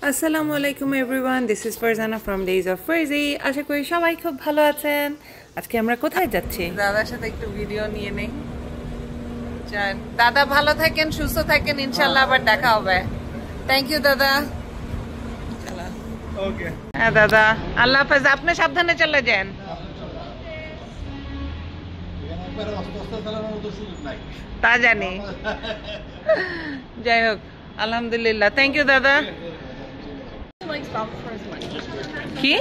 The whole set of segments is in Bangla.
আসসালামু আলাইকুম everyone, this is Farzana from days of Farzi. আশা করি সবাই খুব ভালো আছেন। আজকে আমরা কোথায় যাচ্ছি? দাদার সাথে একটু ভিডিও নিয়ে নেই। দাদা ভালো থাকেন, সুস্থ থাকেন, ইনশাআল্লাহ আবার দেখা হবে। থ্যাংক ইউ দাদা। ওকে হ্যাঁ দাদা, আল্লাহ হাফেজ। আপনি সাবধানে চলে যান। তা জানি, যাই হোক আলহামদুলিল্লাহ। থ্যাংক ইউ দাদা। Likes golf for his money. কি?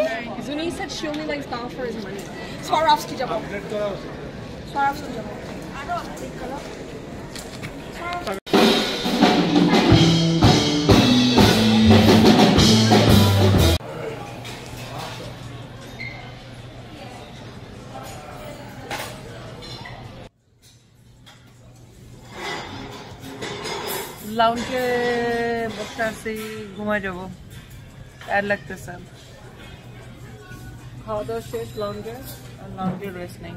Zuni said she only likes golf for his money. Swarovski jabo. Swarovski jabo. লাউঞ্জে বসে আছি, ঘুমায় যাবো, টায়ার লাগতেছে। খাওয়া দাওয়া শেষ, লাউঞ্জে আর লাউঞ্জে রেস্ট নেই।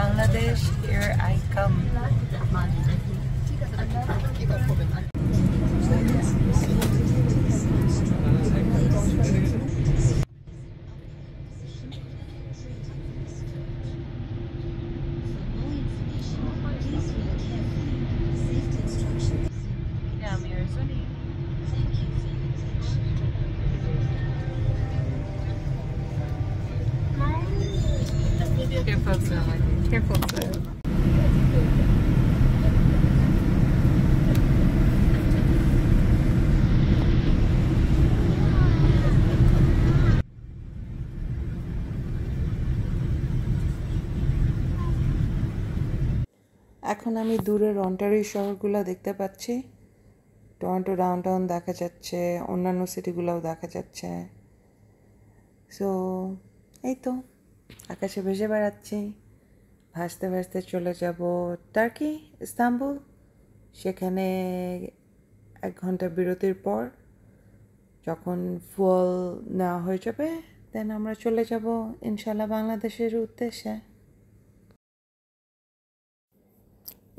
Bangladesh, here I come. Yeah, I'm here, Sunny. Careful, sir. Careful, sir. এখন আমি দূরের অন্টারিও শহরগুলো দেখতে পাচ্ছি। টরন্টো ডাউনটাউন দেখা যাচ্ছে, অন্যান্য সিটিগুলোও দেখা যাচ্ছে। সো এই তো আকাশে ভেসে বেড়াচ্ছি, ভাসতে ভাসতে চলে যাব টার্কি, ইস্তাম্বুল। সেখানে 1 ঘন্টা বিরতির পর যখন ফুয়েল নেওয়া হয়ে যাবে, দেন আমরা চলে যাব ইনশাল্লাহ বাংলাদেশের উদ্দেশ্যে।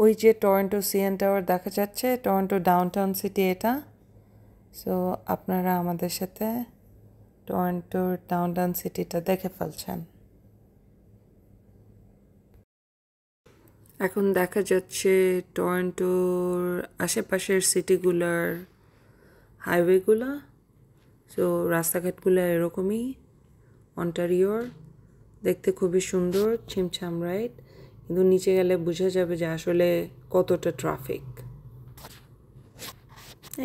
ওই যে টরন্টো সিএন টাওয়ার দেখা যাচ্ছে, টরন্টো ডাউনটাউন সিটি এটা। সো আপনারা আমাদের সাথে টরন্টোর ডাউনটাউন সিটিটা দেখে ফেলছেন। এখন দেখা যাচ্ছে টরন্টোর আশেপাশের সিটিগুলোর হাইওয়েগুলো। সো রাস্তাঘাটগুলো এরকমই। অন্টারিওর দেখতে খুবই সুন্দর, ছিমছাম রাইট, কিন্তু নিচে গেলে বোঝা যাবে যে আসলে কতটা ট্রাফিক।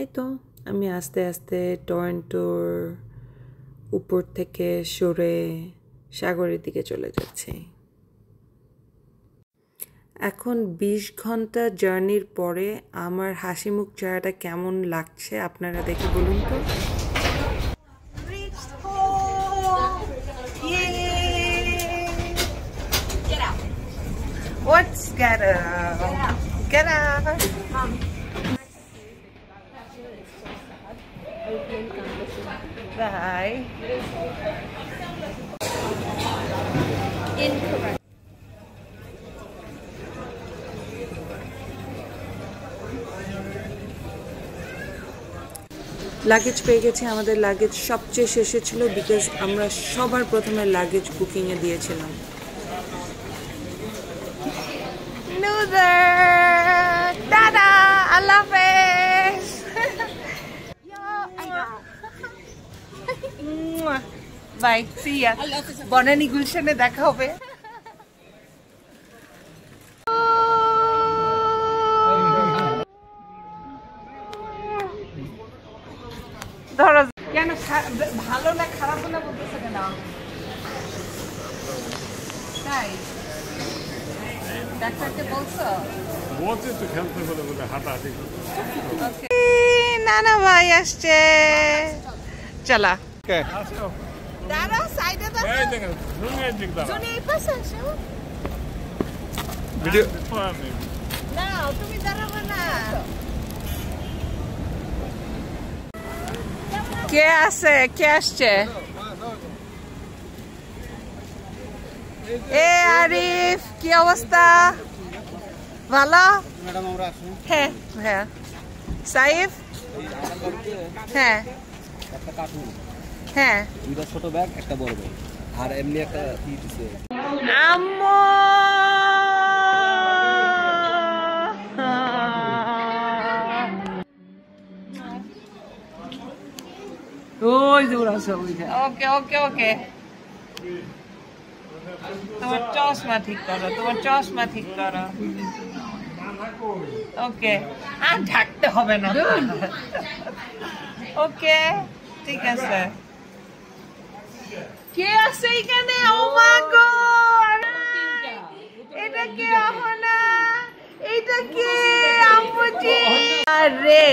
এই তো আমি আস্তে আস্তে টরন্টোর উপর থেকে সরে সাগরের দিকে চলে যাচ্ছি। এখন 20 ঘন্টা জার্নির পরে আমার হাসি মুখ চেহারাটা কেমন লাগছে আপনারা দেখে বলুন তো। What's get out? Get out. Bye. Incorrect. Luggage পেয়ে গেছি। আমাদের লাগেজ সবচেয়ে শেষে ছিল, বিকজ আমরা সবার প্রথমে লাগেজ বুকিংয়ে দিয়েছিলাম। দাদা আল্লাহ হাফেজ। বাই, সি ইয়া। বনানী গুলশানে দেখা হবে। ধরো কেন ভালো না খারাপ না বলতেছে কেন? তাই ডাক্তারকে বলছো? বলছে তো খেলতে বলে বলে হাঁটাহাঁটি। নানা ভাই আসছে, চলা। Okay. দাঁড়াও, সাইডে দাঁড়াও। দেখেন জুনিয়র দিক দাঁড়া Zuni, pasa siya. Video Na, তুমি দাঁড়াবে না। কে আছে কে আসছে এ আরিফ কি অবস্থা ভালো ম্যাডাম আমরা আসি হ্যাঁ হ্যাঁ সাইফ হ্যাঁ একটা কার্টুন হ্যাঁ দুইটা ছোট ব্যাগ একটা বড় ব্যাগ আর এমনি একটা কি দিছে আম্মু ওই দূর আছে ওকে ওকে ওকে তোমার চশমা ঠিক করো তোমার চশমা ঠিক করো ওকে আর ঢাকতে হবে না ওকে ঠিক আছে কে আছে এখানে ও মা গো এটা কে আহনা এটা কে আম্মুজি আরে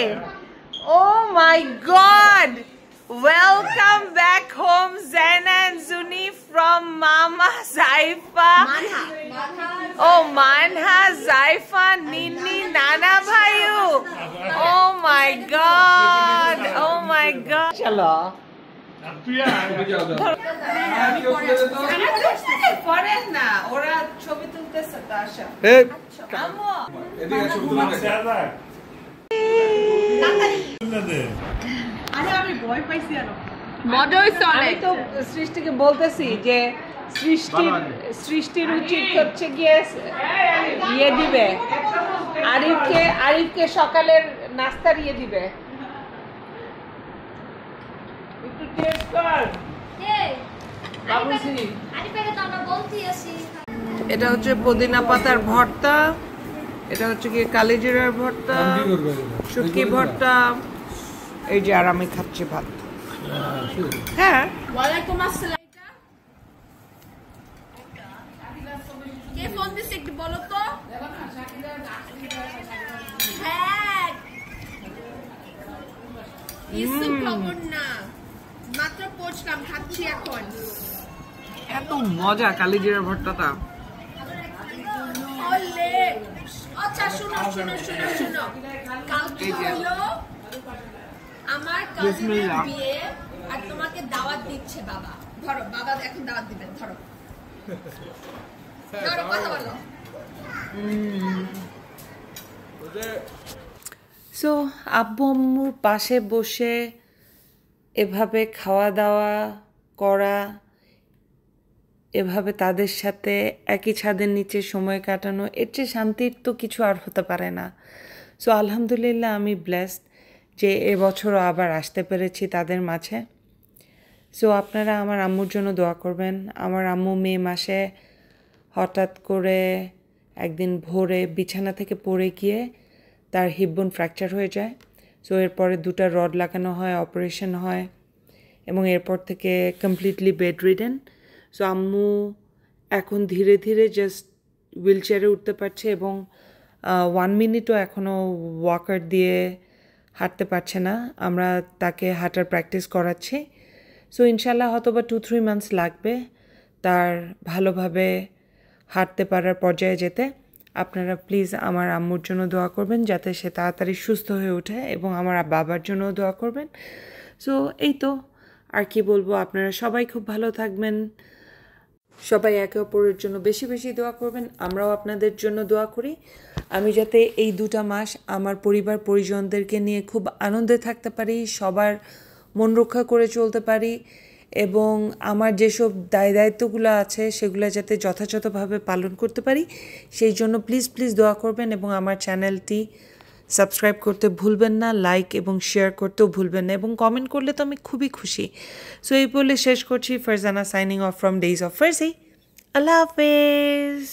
ও মাই god welcome back home Zaina and Zuni from Mama Zaifa oh Manha Zaifa Nini Nana Bhayu oh my god chalo পরে না ওরা ছবি তুলতেছে তো আসা আম্মু আরে আমি ভয় পাইছি আর মজা হইছে অনেক আমি তো সৃষ্টিকে বলতেছি যে সৃষ্টির উচিত হচ্ছে গিয়ে ইয়ে দিবে আরিফকে সকালের নাস্তার ইয়ে দিবে একটু টেস্ট কর বাবুজি এটা হচ্ছে পুদিনা পাতার ভর্তা এটা হচ্ছে কি কালিজিরার ভর্তা শুটকি ভর্তা এই যে আর আমি খাচ্ছি ভাত হ্যাঁ ওয়ালাইকুম আসসালাম কে ফোন দিছে একটু বলো তো হ্যাঁ কিছু খবর না মাত্র পৌঁছলাম খাচ্ছি এখন এত মজা কালিজিরার ভর্তাটা ওলে আচ্ছা শুনো কালকে হলো আমার কাজিনের বিয়ে আর তোমাকে দাওয়াত দিচ্ছে বাবা ধরো বাবা এখন দাওয়াত দিবেন ধরো কথা বলো সো আব্বু আম্মুর পাশে বসে এভাবে খাওয়া দাওয়া করা এভাবে তাদের সাথে একই ছাদের নিচে সময় কাটানো এর চেয়ে শান্তির তো কিছু আর হতে পারে না সো আলহামদুলিল্লাহ আমি ব্লেসড যে এবছরও আবার আসতে পেরেছি তাদের মাঝে সো আপনারা আমার আম্মুর জন্য দোয়া করবেন আমার আম্মু মে মাসে হঠাৎ করে একদিন ভোরে বিছানা থেকে পড়ে গিয়ে তার হিপ বোন ফ্র্যাকচার হয়ে যায় সো এরপরে 2টা রড লাগানো হয় অপারেশন হয় এবং এরপর থেকে কমপ্লিটলি বেড রিডেন সো আম্মু এখন ধীরে ধীরে জাস্ট হুইল চেয়ারে উঠতে পারছে এবং 1 মিনিটও এখনও ওয়াকার দিয়ে হাঁটতে পারছে না আমরা তাকে হাঁটার প্র্যাকটিস করাচ্ছি সো ইনশাল্লাহ হয়তো বা 2-3 মান্থস লাগবে তার ভালোভাবে হাঁটতে পারার পর্যায়ে যেতে আপনারা প্লিজ আমার আম্মুর জন্য দোয়া করবেন যাতে সে তাড়াতাড়ি সুস্থ হয়ে ওঠে এবং আমার বাবার জন্যও দোয়া করবেন সো এই তো আর কি বলবো আপনারা সবাই খুব ভালো থাকবেন সবাই একে অপরের জন্য বেশি বেশি দোয়া করবেন আমরাও আপনাদের জন্য দোয়া করি আমি যাতে এই 2টা মাস আমার পরিবার পরিজনদেরকে নিয়ে খুব আনন্দে থাকতে পারি সবার মন রক্ষা করে চলতে পারি এবং আমার যেসব দায়িত্বগুলো আছে সেগুলো যাতে যথাযথভাবে পালন করতে পারি সেই জন্য প্লিজ দোয়া করবেন এবং আমার চ্যানেলটি সাবস্ক্রাইব করতে ভুলবেন না লাইক এবং শেয়ার করতেও ভুলবেন না এবং কমেন্ট করলে তো আমি খুবই খুশি সো এই বলে শেষ করছি Farzana signing off from days of Farsi আল্লাহ হাফেজ